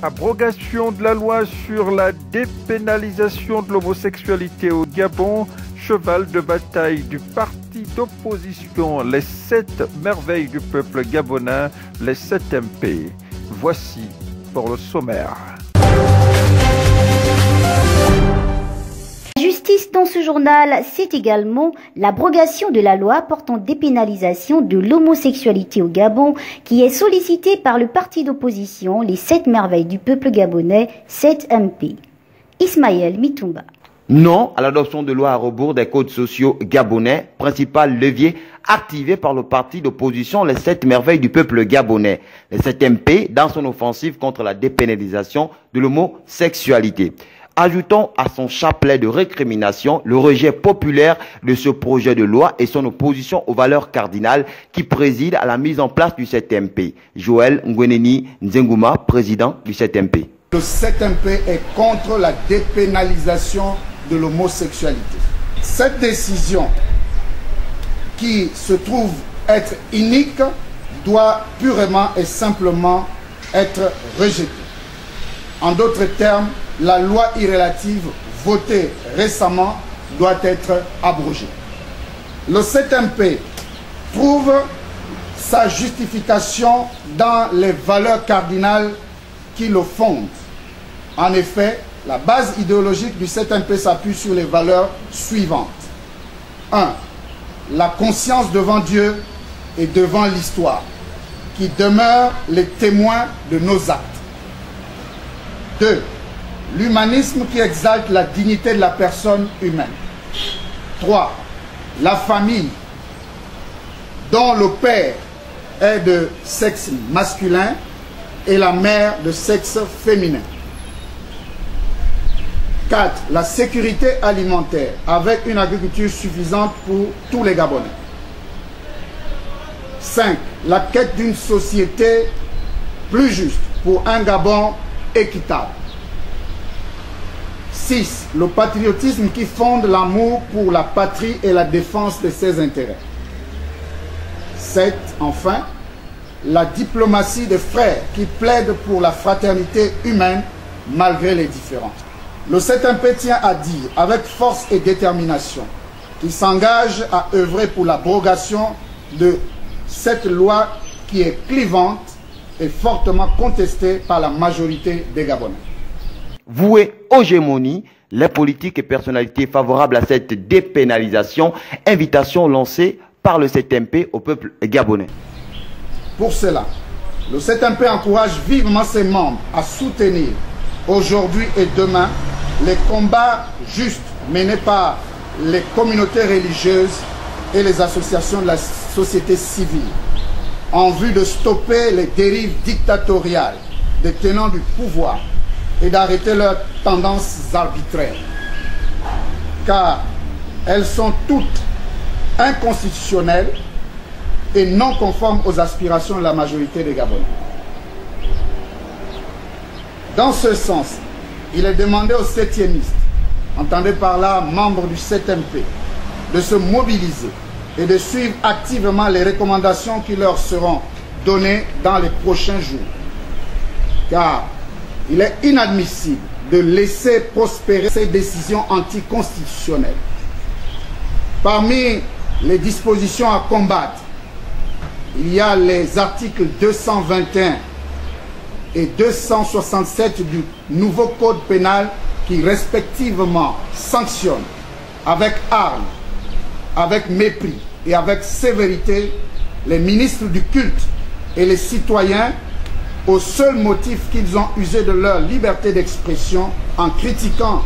Abrogation de la loi sur la dépénalisation de l'homosexualité au Gabon, cheval de bataille du parti d'opposition, les 7 merveilles du peuple gabonais, les 7 MP. Voici pour le sommaire. Justice dans ce journal, c'est également l'abrogation de la loi portant dépénalisation de l'homosexualité au Gabon qui est sollicitée par le parti d'opposition, les 7 merveilles du peuple gabonais, 7 MP. Ismaël Mitumba. Non à l'adoption de loi à rebours des codes sociaux gabonais, principal levier activé par le parti d'opposition, les 7 merveilles du peuple gabonais, les 7 MP, dans son offensive contre la dépénalisation de l'homosexualité. Ajoutons à son chapelet de récrimination le rejet populaire de ce projet de loi et son opposition aux valeurs cardinales qui président à la mise en place du 7MP. Joël Ngweneni Nzenguma, président du 7MP. Le 7MP est contre la dépénalisation de l'homosexualité. Cette décision, qui se trouve être inique, doit purement et simplement être rejetée. En d'autres termes, la loi irrélative votée récemment doit être abrogée. Le 7MP trouve sa justification dans les valeurs cardinales qui le fondent. En effet, la base idéologique du 7MP s'appuie sur les valeurs suivantes. 1. La conscience devant Dieu et devant l'histoire, qui demeurent les témoins de nos actes. 2. L'humanisme qui exalte la dignité de la personne humaine. 3. La famille, dont le père est de sexe masculin et la mère de sexe féminin. 4. La sécurité alimentaire, avec une agriculture suffisante pour tous les Gabonais. 5. La quête d'une société plus juste pour un Gabon équitable. 6. Le patriotisme qui fonde l'amour pour la patrie et la défense de ses intérêts. 7. Enfin, la diplomatie des frères qui plaide pour la fraternité humaine malgré les différences. Le 7MP tient à dire avec force et détermination qu'il s'engage à œuvrer pour l'abrogation de cette loi qui est clivante et fortement contestée par la majorité des Gabonais. Voué aux gémonies, les politiques et personnalités favorables à cette dépénalisation, invitation lancée par le 7MP au peuple gabonais. Pour cela, le 7MP encourage vivement ses membres à soutenir aujourd'hui et demain les combats justes menés par les communautés religieuses et les associations de la société civile en vue de stopper les dérives dictatoriales des tenants du pouvoir et d'arrêter leurs tendances arbitraires, car elles sont toutes inconstitutionnelles et non conformes aux aspirations de la majorité des Gabonais. Dans ce sens, il est demandé aux septiémistes, entendez par là membres du 7MP, de se mobiliser et de suivre activement les recommandations qui leur seront données dans les prochains jours. Car il est inadmissible de laisser prospérer ces décisions anticonstitutionnelles. Parmi les dispositions à combattre, il y a les articles 221 et 267 du nouveau code pénal qui respectivement sanctionnent avec armes, avec mépris et avec sévérité les ministres du culte et les citoyens au seul motif qu'ils ont usé de leur liberté d'expression en critiquant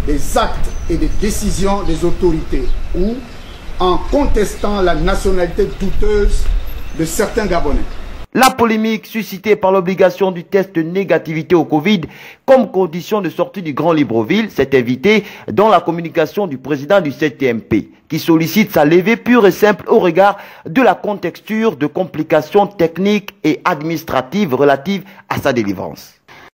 des actes et des décisions des autorités ou en contestant la nationalité douteuse de certains Gabonais. La polémique suscitée par l'obligation du test de négativité au Covid comme condition de sortie du Grand Libreville s'est invitée dans la communication du président du 7MP qui sollicite sa levée pure et simple au regard de la contexture de complications techniques et administratives relatives à sa délivrance.